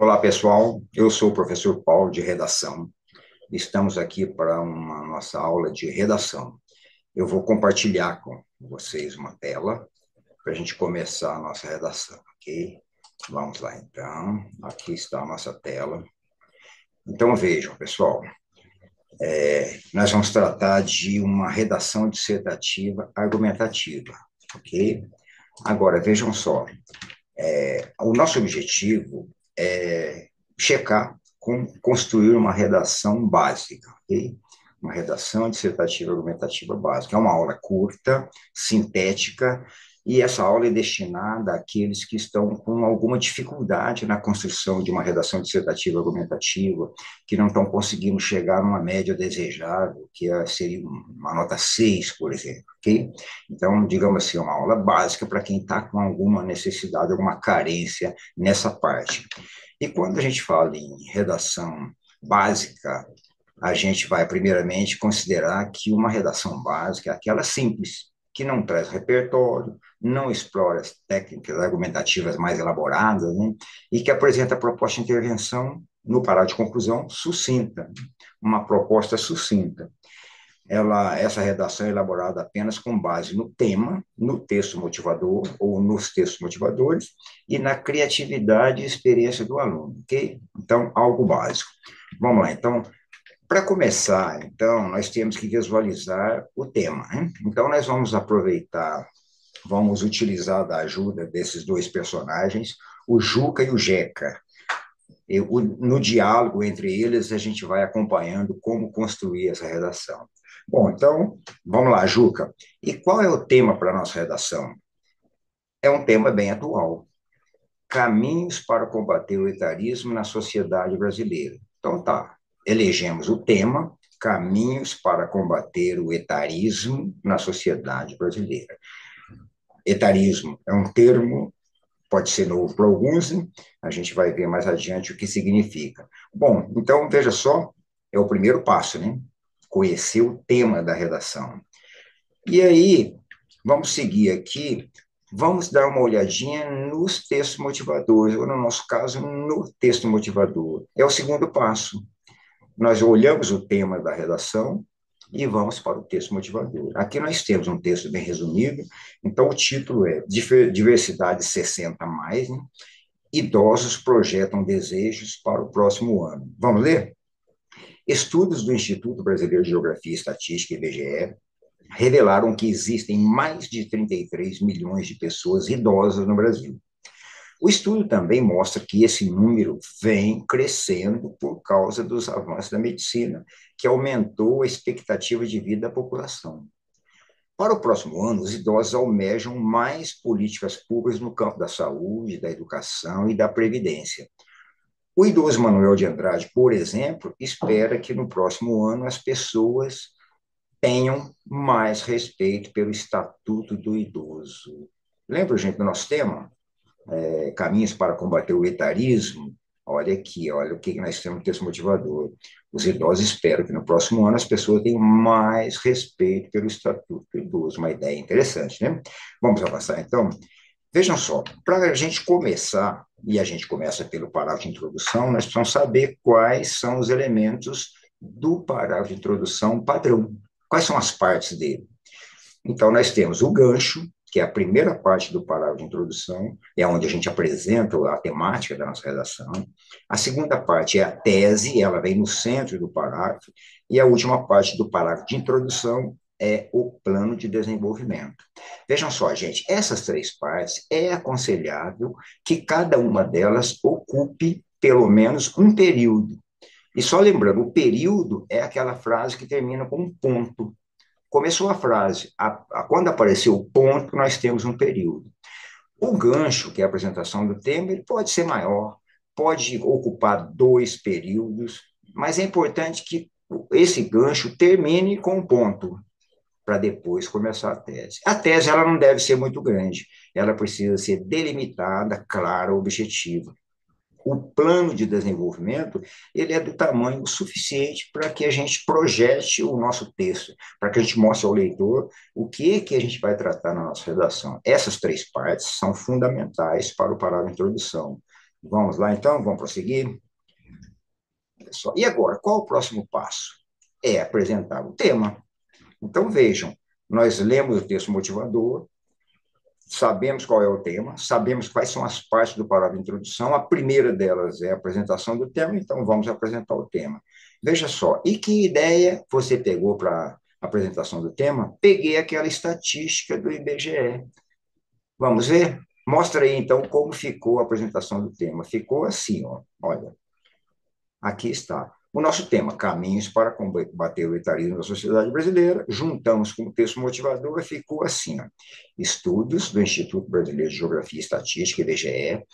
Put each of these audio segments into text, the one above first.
Olá, pessoal. Eu sou o professor Paulo de Redação. Estamos aqui para uma nossa aula de redação. Eu vou compartilhar com vocês uma tela para a gente começar a nossa redação, ok? Vamos lá, então. Aqui está a nossa tela. Então, vejam, pessoal, nós vamos tratar de uma redação dissertativa argumentativa, ok? Agora, vejam só, o nosso objetivo é checar construir uma redação básica, ok? Uma redação dissertativa argumentativa básica. É uma aula curta, sintética, e essa aula é destinada àqueles que estão com alguma dificuldade na construção de uma redação dissertativa argumentativa, que não estão conseguindo chegar numa média desejável, seria uma nota 6, por exemplo, ok? Então, digamos assim, uma aula básica para quem está com alguma necessidade, alguma carência nessa parte. E quando a gente fala em redação básica, a gente vai, primeiramente, considerar que uma redação básica é aquela simples, que não traz repertório, não explora as técnicas argumentativas mais elaboradas, né? E que apresenta proposta de intervenção no parágrafo de conclusão sucinta, uma proposta sucinta. Essa redação é elaborada apenas com base no tema, no texto motivador ou nos textos motivadores e na criatividade e experiência do aluno, ok? Então, algo básico. Vamos lá, então, para começar, então, nós temos que visualizar o tema, né? Então, nós vamos aproveitar, vamos utilizar da ajuda desses dois personagens, o Juca e o Jeca. No diálogo entre eles, a gente vai acompanhando como construir essa redação. Bom, então, vamos lá, Juca. E qual é o tema para a nossa redação? É um tema bem atual. Caminhos para combater o etarismo na sociedade brasileira. Então, tá. Elegemos o tema Caminhos para combater o etarismo na sociedade brasileira. Etarismo é um termo, pode ser novo para alguns, né? A gente vai ver mais adiante o que significa. Bom, então veja só, é o primeiro passo, né? Conhecer o tema da redação. E aí, vamos seguir aqui, vamos dar uma olhadinha nos textos motivadores, ou no nosso caso, no texto motivador. É o segundo passo. Nós olhamos o tema da redação e vamos para o texto motivador. Aqui nós temos um texto bem resumido, então o título é Diversidade 60 mais, né? Idosos projetam desejos para o próximo ano. Vamos ler? Estudos do Instituto Brasileiro de Geografia e Estatística, IBGE, revelaram que existem mais de 33 milhões de pessoas idosas no Brasil. O estudo também mostra que esse número vem crescendo por causa dos avanços da medicina, que aumentou a expectativa de vida da população. Para o próximo ano, os idosos almejam mais políticas públicas no campo da saúde, da educação e da previdência. O idoso Manuel de Andrade, por exemplo, espera que no próximo ano as pessoas tenham mais respeito pelo Estatuto do Idoso. Lembra, gente, do nosso tema? Caminhos para combater o etarismo. Olha aqui, olha o que nós temos no texto motivador. Os idosos esperam que no próximo ano as pessoas tenham mais respeito pelo Estatuto do Idoso. Uma ideia interessante, né? Vamos avançar, então? Vejam só, para a gente começar, e a gente começa pelo parágrafo de introdução, nós precisamos saber quais são os elementos do parágrafo de introdução padrão. Quais são as partes dele? Então, nós temos o gancho, que é a primeira parte do parágrafo de introdução, é onde a gente apresenta a temática da nossa redação. A segunda parte é a tese, ela vem no centro do parágrafo. E a última parte do parágrafo de introdução é o plano de desenvolvimento. Vejam só, gente, essas três partes é aconselhável que cada uma delas ocupe pelo menos um período. E só lembrando, o período é aquela frase que termina com um ponto. Começou a frase, quando apareceu o ponto, nós temos um período. O gancho, que é a apresentação do tema, ele pode ser maior, pode ocupar dois períodos, mas é importante que esse gancho termine com um ponto, para depois começar a tese. A tese ela não deve ser muito grande, ela precisa ser delimitada, clara, objetiva. O plano de desenvolvimento ele é do tamanho suficiente para que a gente projete o nosso texto, para que a gente mostre ao leitor o que a gente vai tratar na nossa redação. Essas três partes são fundamentais para o parágrafo de introdução. Vamos lá, então, vamos prosseguir. Olha só. E agora, qual o próximo passo? É apresentar o tema. Então, vejam, nós lemos o texto motivador, sabemos qual é o tema, sabemos quais são as partes do parágrafo de introdução. A primeira delas é a apresentação do tema, então vamos apresentar o tema. Veja só, e que ideia você pegou para a apresentação do tema? Peguei aquela estatística do IBGE. Vamos ver? Mostra aí, então, como ficou a apresentação do tema. Ficou assim, ó. Olha, aqui está. O nosso tema, Caminhos para combater o etarismo na sociedade brasileira, juntamos como texto motivador e ficou assim, ó. Estudos do Instituto Brasileiro de Geografia e Estatística, IBGE,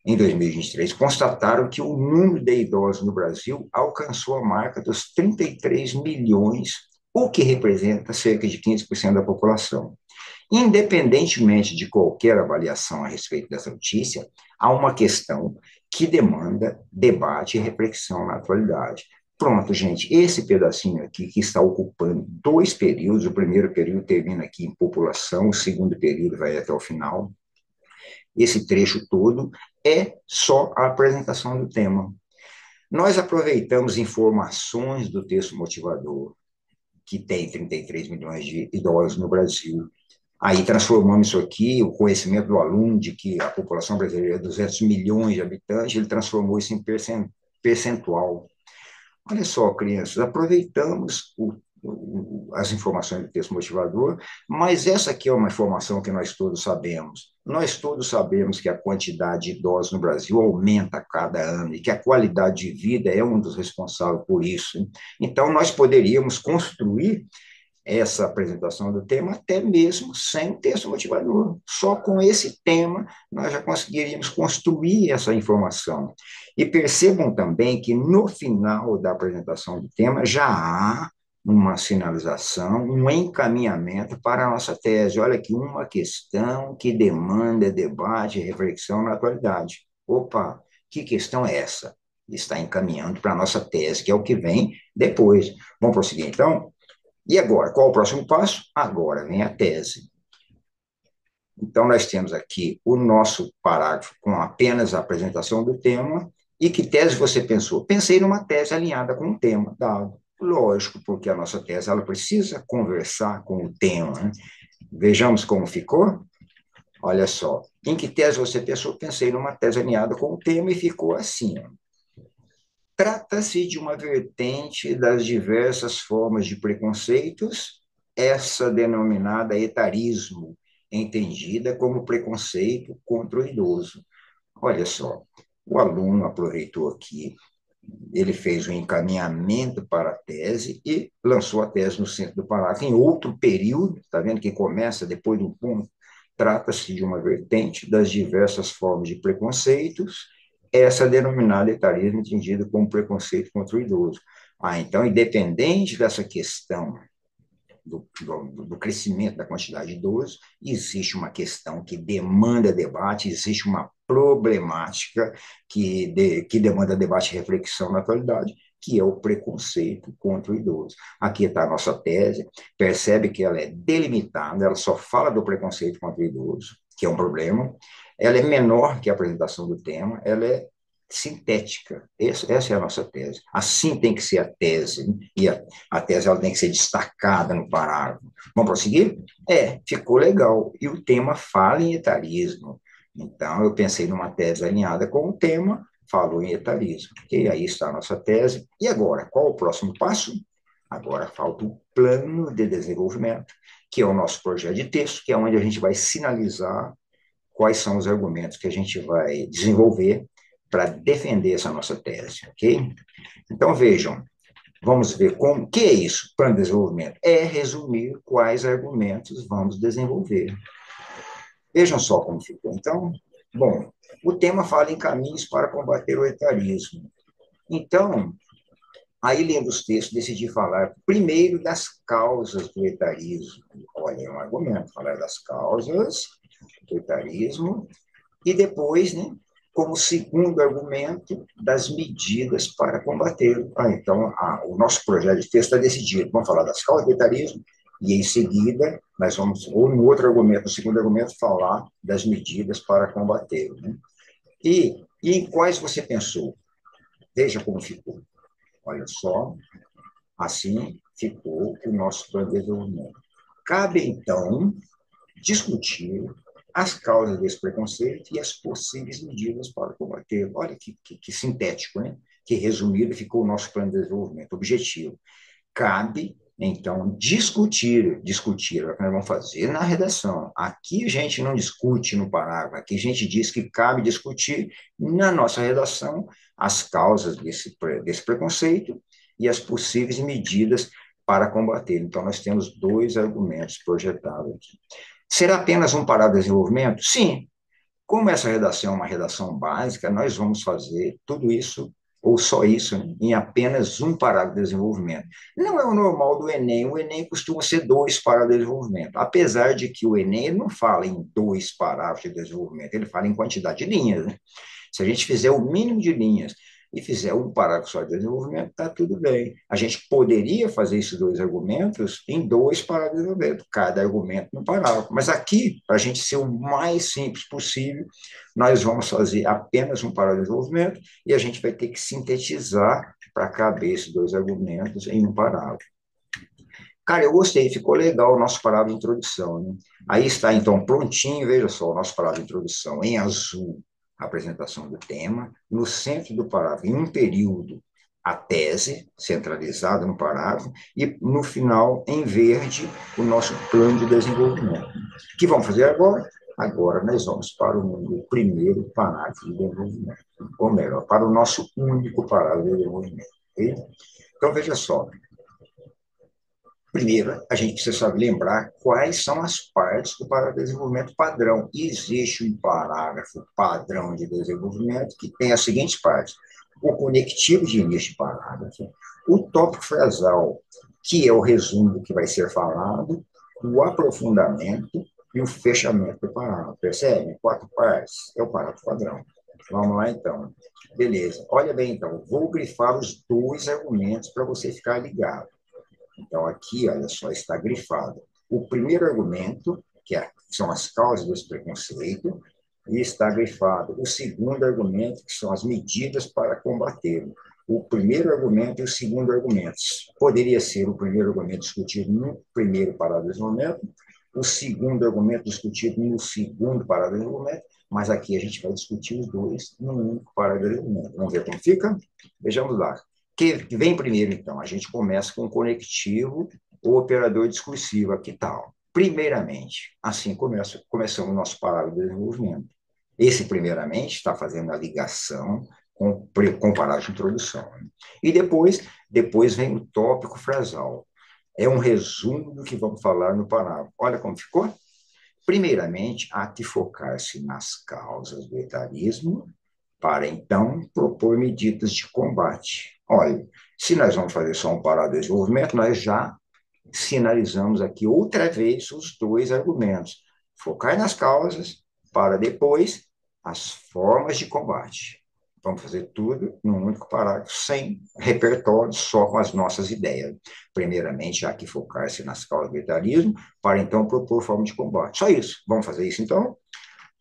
em 2023, constataram que o número de idosos no Brasil alcançou a marca dos 33 milhões, o que representa cerca de 15% da população. Independentemente de qualquer avaliação a respeito dessa notícia, há uma questão que demanda debate e reflexão na atualidade. Pronto, gente, esse pedacinho aqui que está ocupando dois períodos, o primeiro período termina aqui em população, o segundo período vai até o final. Esse trecho todo é só a apresentação do tema. Nós aproveitamos informações do texto motivador, que tem 33 milhões de idosos no Brasil. Aí transformamos isso aqui, o conhecimento do aluno de que a população brasileira é 200 milhões de habitantes, ele transformou isso em percentual. Olha só, crianças, aproveitamos as informações do texto motivador, mas essa aqui é uma informação que nós todos sabemos. Nós todos sabemos que a quantidade de idosos no Brasil aumenta a cada ano e que a qualidade de vida é um dos responsáveis por isso. Então, nós poderíamos construir essa apresentação do tema, até mesmo sem texto motivador. Só com esse tema nós já conseguiríamos construir essa informação. E percebam também que no final da apresentação do tema já há uma sinalização, um encaminhamento para a nossa tese. Olha aqui, uma questão que demanda debate e reflexão na atualidade. Opa, que questão é essa? Está encaminhando para a nossa tese, que é o que vem depois. Vamos prosseguir, então? E agora, qual o próximo passo? Agora vem a tese. Então, nós temos aqui o nosso parágrafo com apenas a apresentação do tema. E que tese você pensou? Pensei numa tese alinhada com o tema dado. Lógico, porque a nossa tese ela precisa conversar com o tema. Né? Vejamos como ficou. Olha só. Em que tese você pensou? Pensei numa tese alinhada com o tema e ficou assim. Ó. Trata-se de uma vertente das diversas formas de preconceitos, essa denominada etarismo, entendida como preconceito contra o idoso. Olha só, o aluno aproveitou aqui, ele fez um encaminhamento para a tese e lançou a tese no centro do parágrafo. Em outro período, está vendo que começa depois do ponto, trata-se de uma vertente das diversas formas de preconceitos, essa denominada etarismo entendido como preconceito contra o idoso. Então, independente dessa questão do crescimento da quantidade de idosos, existe uma questão que demanda debate, existe uma problemática que demanda debate e reflexão na atualidade, que é o preconceito contra o idoso. Aqui está a nossa tese, percebe que ela é delimitada, ela só fala do preconceito contra o idoso, que é um problema, ela é menor que a apresentação do tema, ela é sintética. Essa é a nossa tese. Assim tem que ser a tese. E a tese ela tem que ser destacada no parágrafo. Vamos prosseguir? Ficou legal. E o tema fala em etarismo. Então, eu pensei numa tese alinhada com o tema, falou em etarismo. E aí está a nossa tese. E agora, qual o próximo passo? Agora falta o plano de desenvolvimento, que é o nosso projeto de texto, que é onde a gente vai sinalizar quais são os argumentos que a gente vai desenvolver para defender essa nossa tese, ok? Então, vejam, vamos ver como, que é isso, plano de desenvolvimento? É resumir quais argumentos vamos desenvolver. Vejam só como ficou. Então, bom, o tema fala em caminhos para combater o etarismo. Então, aí lendo os textos, decidi falar primeiro das causas do etarismo. Olha, é um argumento, falar das causas do etarismo, e depois, né, como segundo argumento, das medidas para combater. Então, o nosso projeto de texto está decidido. Vamos falar das causas do etarismo e, em seguida, nós vamos, ou no outro argumento, no segundo argumento, falar das medidas para combater. Né? E E em quais você pensou? Veja como ficou. Olha só, assim ficou o nosso plano de desenvolvimento. Cabe, então, discutir as causas desse preconceito e as possíveis medidas para combater. Olha que sintético, né? Que resumido ficou o nosso plano de desenvolvimento. Objetivo: cabe, então, discutir é o que nós vamos fazer na redação. Aqui a gente não discute no parágrafo, aqui a gente diz que cabe discutir na nossa redação as causas desse preconceito e as possíveis medidas para combater. Então, nós temos dois argumentos projetados aqui. Será apenas um parágrafo de desenvolvimento? Sim. Como essa redação é uma redação básica, nós vamos fazer tudo isso, ou só isso, né, em apenas um parágrafo de desenvolvimento. Não é o normal do Enem. O Enem costuma ser dois parágrafos de desenvolvimento, apesar de que o Enem não fala em dois parágrafos de desenvolvimento, ele fala em quantidade de linhas. Né? Se a gente fizer o mínimo de linhas e fizer um parágrafo só de desenvolvimento, está tudo bem. A gente poderia fazer esses dois argumentos em dois parágrafos de desenvolvimento, cada argumento no parágrafo. Mas aqui, para a gente ser o mais simples possível, nós vamos fazer apenas um parágrafo de desenvolvimento e a gente vai ter que sintetizar para caber esses dois argumentos em um parágrafo. Cara, eu gostei, ficou legal o nosso parágrafo de introdução. Né? Aí está, então, prontinho, veja só, o nosso parágrafo de introdução em azul, a apresentação do tema. No centro do parágrafo, em um período, a tese, centralizada no parágrafo. E, no final, em verde, o nosso plano de desenvolvimento. O que vamos fazer agora? Agora nós vamos para o primeiro parágrafo de desenvolvimento. Ou melhor, para o nosso único parágrafo de desenvolvimento. Okay? Então, veja só, primeiro, a gente precisa saber lembrar quais são as partes do parágrafo de desenvolvimento padrão. Existe um parágrafo padrão de desenvolvimento que tem as seguintes partes: o conectivo de início de parágrafo, o tópico frasal, que é o resumo do que vai ser falado, o aprofundamento e o fechamento do parágrafo. Percebe? Quatro partes. É o parágrafo padrão. Vamos lá, então. Beleza. Olha bem, então. Vou grifar os dois argumentos para você ficar ligado. Então, aqui, olha só, está grifado o primeiro argumento, são as causas desse preconceito, e está grifado o segundo argumento, que são as medidas para combatê-lo. O primeiro argumento e o segundo argumento. Poderia ser o primeiro argumento discutido no primeiro parágrafo do desenvolvimento, o segundo argumento discutido no segundo parágrafo do desenvolvimento, mas aqui a gente vai discutir os dois no único parágrafo do desenvolvimento. Vamos ver como fica? Vejamos lá. Que vem primeiro, então? A gente começa com o conectivo ou operador discursivo. Que tal? Primeiramente, assim começamos o nosso parágrafo de desenvolvimento. Esse, primeiramente, está fazendo a ligação com o parágrafo de introdução. E depois vem o tópico frasal. É um resumo do que vamos falar no parágrafo. Olha como ficou. Primeiramente, há que focar-se nas causas do etarismo para, então, propor medidas de combate. Olha, se nós vamos fazer só um parágrafo de desenvolvimento, nós já sinalizamos aqui outra vez os dois argumentos. Focar nas causas para depois as formas de combate. Vamos fazer tudo num único parágrafo, sem repertório, só com as nossas ideias. Primeiramente, há que focar-se nas causas do etarismo, para então propor forma de combate. Só isso. Vamos fazer isso então?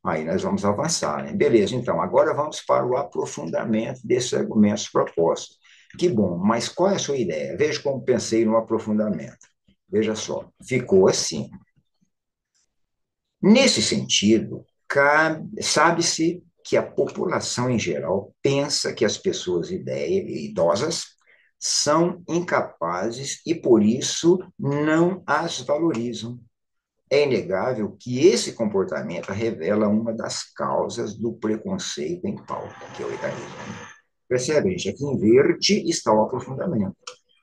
Aí nós vamos avançar, né? Beleza, então, agora vamos para o aprofundamento desses argumentos propostos. Que bom, mas qual é a sua ideia? Veja como pensei no aprofundamento. Veja só, ficou assim. Nesse sentido, sabe-se que a população em geral pensa que as pessoas idosas são incapazes e, por isso, não as valorizam. É inegável que esse comportamento revela uma das causas do preconceito em pauta, que é o etarismo. Percebe, gente? Aqui em verde está o aprofundamento.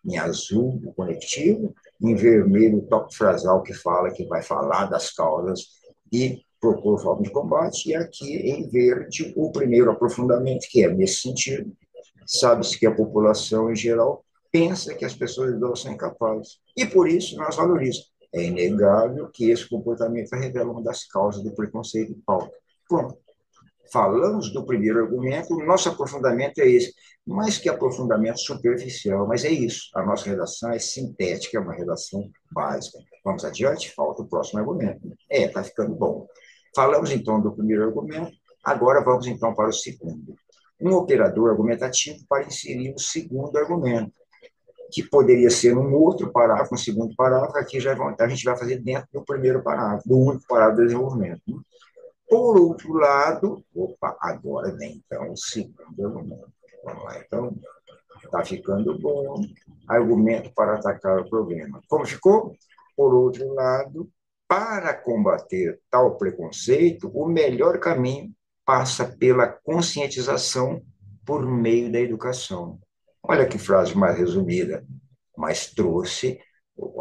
Em azul, o conectivo. Em vermelho, o tópico frasal, que fala que vai falar das causas e propor forma de combate. E aqui, em verde, o primeiro aprofundamento, que é nesse sentido. Sabe-se que a população, em geral, pensa que as pessoas idosas são incapazes. E, por isso, nós valorizamos. É inegável que esse comportamento revela uma das causas do preconceito em pauta. Pronto. Falamos do primeiro argumento, o nosso aprofundamento é esse. Mais que aprofundamento superficial, mas é isso. A nossa redação é sintética, é uma redação básica. Vamos adiante? Falta o próximo argumento. Está ficando bom. Falamos, então, do primeiro argumento, agora vamos, então, para o segundo. um operador argumentativo para inserir o segundo argumento, que poderia ser um outro parágrafo, um segundo parágrafo, aqui já a gente vai fazer dentro do primeiro parágrafo, do único parágrafo do desenvolvimento. Por outro lado, opa, agora vem então o segundo argumento. Vamos lá, então, está ficando bom. Argumento para atacar o problema. Como ficou? Por outro lado, para combater tal preconceito, o melhor caminho passa pela conscientização por meio da educação. Olha que frase mais resumida, mas trouxe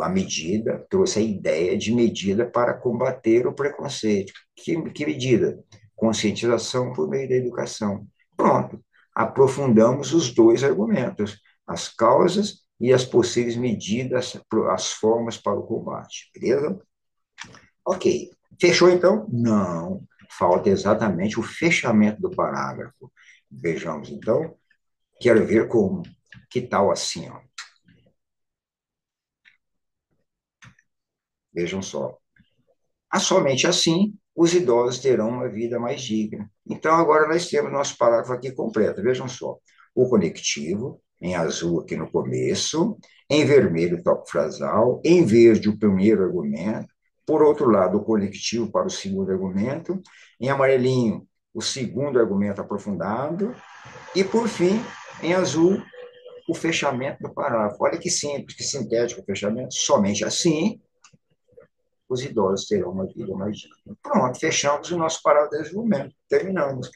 a medida, trouxe a ideia de medida para combater o preconceito. Que medida? Conscientização por meio da educação. Pronto, aprofundamos os dois argumentos, as causas e as possíveis medidas, as formas para o combate. Beleza? Ok. Fechou então? Não. Falta exatamente o fechamento do parágrafo. Vejamos então. Quero ver como. Que tal assim, ó? Vejam só. Somente assim os idosos terão uma vida mais digna. Então, agora nós temos nosso parágrafo aqui completo. Vejam só. O conectivo, em azul aqui no começo, em vermelho o tópico frasal, em verde o primeiro argumento, por outro lado, o conectivo para o segundo argumento, em amarelinho o segundo argumento aprofundado, e, por fim, em azul, o fechamento do parágrafo. Olha que simples, que sintético o fechamento. Somente assim os idosos terão uma vida mais digna. Pronto, fechamos o nosso parágrafo de desenvolvimento. Terminamos.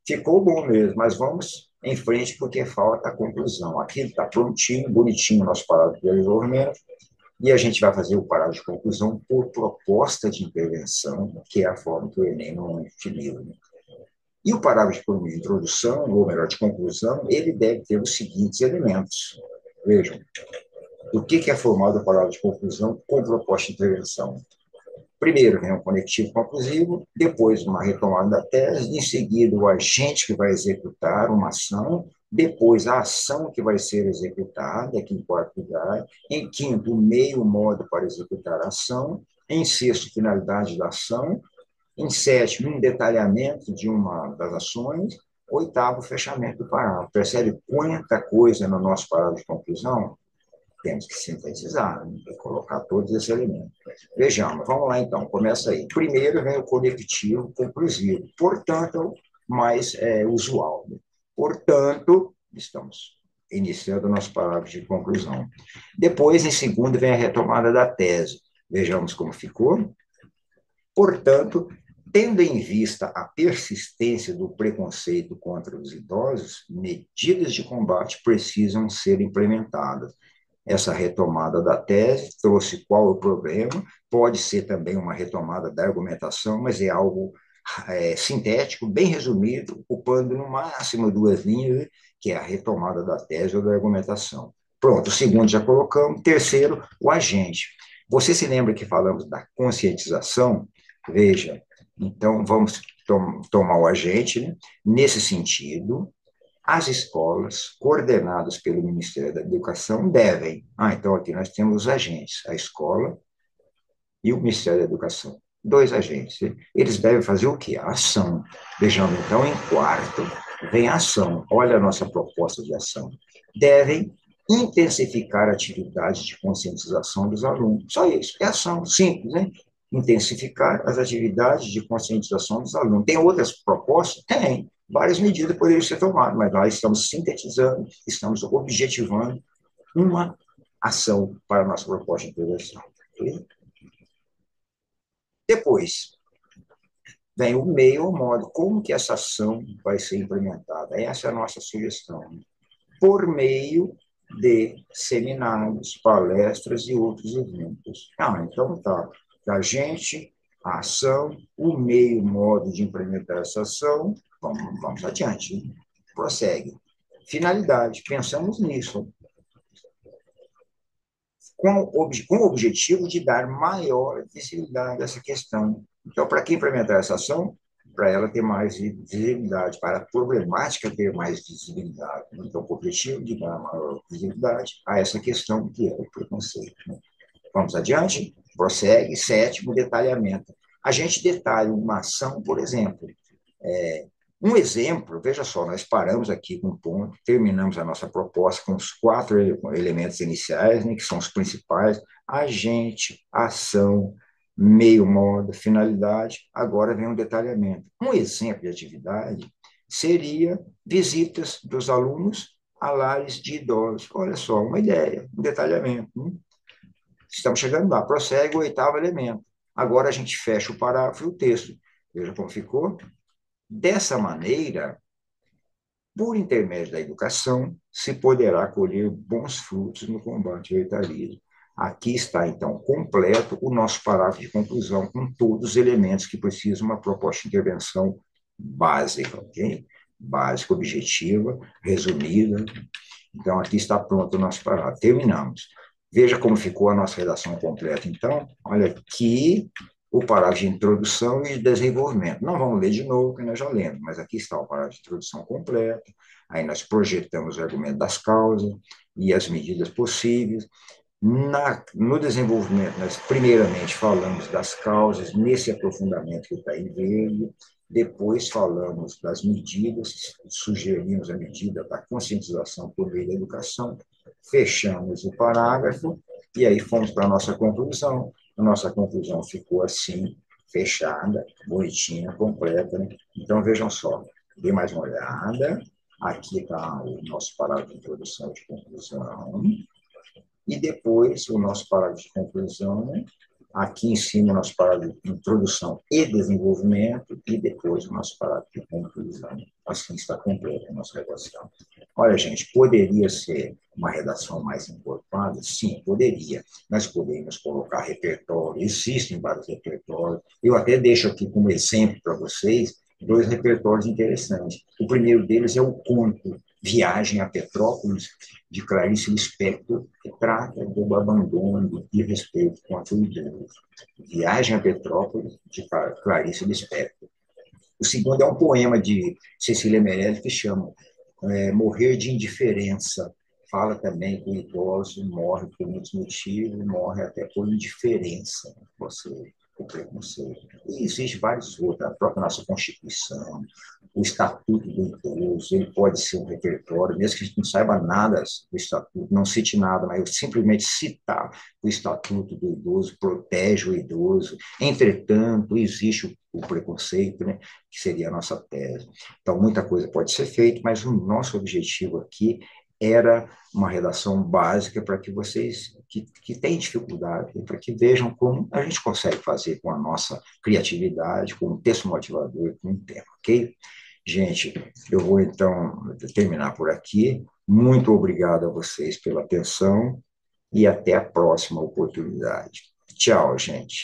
Ficou bom mesmo, mas vamos em frente porque falta a conclusão. Aqui está prontinho, bonitinho o nosso parágrafo de desenvolvimento, e a gente vai fazer o parágrafo de conclusão por proposta de intervenção, que é a forma que o Enem não definiu. E o parágrafo de introdução, ou melhor, de conclusão, ele deve ter os seguintes elementos. Vejam, o que é formado o parágrafo de conclusão com proposta de intervenção? Primeiro vem o conectivo conclusivo, depois uma retomada da tese, em seguida o agente que vai executar uma ação, depois a ação que vai ser executada, aqui em quarto lugar, em quinto, o meio, o modo para executar a ação, em sexto, finalidade da ação, em sétimo, um detalhamento de uma das ações, oitavo, fechamento do parágrafo. Percebe quanta coisa no nosso parágrafo de conclusão? Temos que sintetizar, né? Colocar todos esses elementos. Vejamos, vamos lá então, começa aí. Primeiro vem o conectivo conclusivo, portanto, é o mais usual. Né? Portanto, estamos iniciando o nosso parágrafo de conclusão. Depois, em segundo, vem a retomada da tese. Vejamos como ficou. Portanto, tendo em vista a persistência do preconceito contra os idosos, medidas de combate precisam ser implementadas. Essa retomada da tese trouxe qual é o problema, pode ser também uma retomada da argumentação, mas é algo sintético, bem resumido, ocupando no máximo duas linhas, que é a retomada da tese ou da argumentação. Pronto, o segundo já colocamos. Terceiro, o agente. Você se lembra que falamos da conscientização? Veja, então vamos tomar o agente, né? Nesse sentido, as escolas, coordenadas pelo Ministério da Educação, devem. Então aqui nós temos os agentes, a escola e o Ministério da Educação. Dois agentes. Eles devem fazer o quê? A ação. Vejamos, então, em quarto, vem a ação. Olha a nossa proposta de ação. Devem intensificar atividades de conscientização dos alunos. Só isso, é ação, simples, né? Intensificar as atividades de conscientização dos alunos. Tem outras propostas? Tem. Várias medidas poderiam ser tomadas, mas nós estamos sintetizando, estamos objetivando uma ação para a nossa proposta de intervenção. Okay? Depois, vem o meio, o modo, como que essa ação vai ser implementada. Essa é a nossa sugestão. Por meio de seminários, palestras e outros eventos. Então tá. A gente, a ação, o meio, modo de implementar essa ação, vamos adiante. Prossegue. Finalidade, pensamos nisso. Com o objetivo de dar maior visibilidade a essa questão. Então, para que implementar essa ação? Para ela ter mais visibilidade, para a problemática ter mais visibilidade. Então, com o objetivo de dar maior visibilidade a essa questão que é o preconceito. Né? Vamos adiante? Prossegue. Sétimo, detalhamento. A gente detalha uma ação, por exemplo, Um exemplo, veja só, nós paramos aqui com um ponto, terminamos a nossa proposta com os quatro elementos iniciais, né, que são os principais: agente, ação, meio, modo, finalidade. Agora vem um detalhamento. Um exemplo de atividade seria visitas dos alunos a lares de idosos. Olha só, uma ideia, um detalhamento. Né? Estamos chegando lá, prossegue o oitavo elemento. Agora a gente fecha o parágrafo e o texto. Veja como ficou. Dessa maneira, por intermédio da educação, se poderá colher bons frutos no combate ao etarismo. Aqui está, então, completo o nosso parágrafo de conclusão, com todos os elementos que precisam de uma proposta de intervenção básica, ok? Básica, objetiva, resumida. Então, aqui está pronto o nosso parágrafo. Terminamos. Veja como ficou a nossa redação completa. Então, olha aqui o parágrafo de introdução e de desenvolvimento. Não vamos ler de novo, que nós já lemos, mas aqui está o parágrafo de introdução completo. Aí nós projetamos o argumento das causas e as medidas possíveis. No desenvolvimento, nós primeiramente falamos das causas, nesse aprofundamento que está em verde, depois falamos das medidas, sugerimos a medida da conscientização por meio da educação, fechamos o parágrafo e aí fomos para a nossa conclusão. A nossa conclusão ficou assim, fechada, bonitinha, completa. Né? Então, vejam só, dê mais uma olhada. Aqui está o nosso parágrafo de introdução e de conclusão. E depois o nosso parágrafo de conclusão, aqui em cima o nosso parágrafo de introdução e desenvolvimento, e depois o nosso parágrafo de conclusão. Assim está completa a nossa redação. Olha, gente, poderia ser uma redação mais encorpada? Sim, poderia. Nós poderíamos colocar repertório, existem vários repertórios. Eu até deixo aqui como exemplo para vocês dois repertórios interessantes. O primeiro deles é o conto Viagem a Petrópolis, de Clarice Lispector, que trata do abandono e respeito contra o idoso. Viagem a Petrópolis, de Clarice Lispector. O segundo é um poema de Cecília Meirelles que chama Morrer de Indiferença. Fala também que o idoso morre por muitos motivos, morre até por indiferença, você, por preconceito. E existem vários outros, a própria nossa Constituição, o Estatuto do Idoso, ele pode ser um repertório, mesmo que a gente não saiba nada do Estatuto, não cite nada, mas eu simplesmente citar o Estatuto do Idoso protege o idoso. Entretanto, existe o preconceito, né, que seria a nossa tese. Então, muita coisa pode ser feita, mas o nosso objetivo aqui era uma redação básica para que vocês que têm dificuldade, para que vejam como a gente consegue fazer com a nossa criatividade, com um texto motivador, com um tema, ok? Gente, eu vou então terminar por aqui. Muito obrigado a vocês pela atenção e até a próxima oportunidade. Tchau, gente.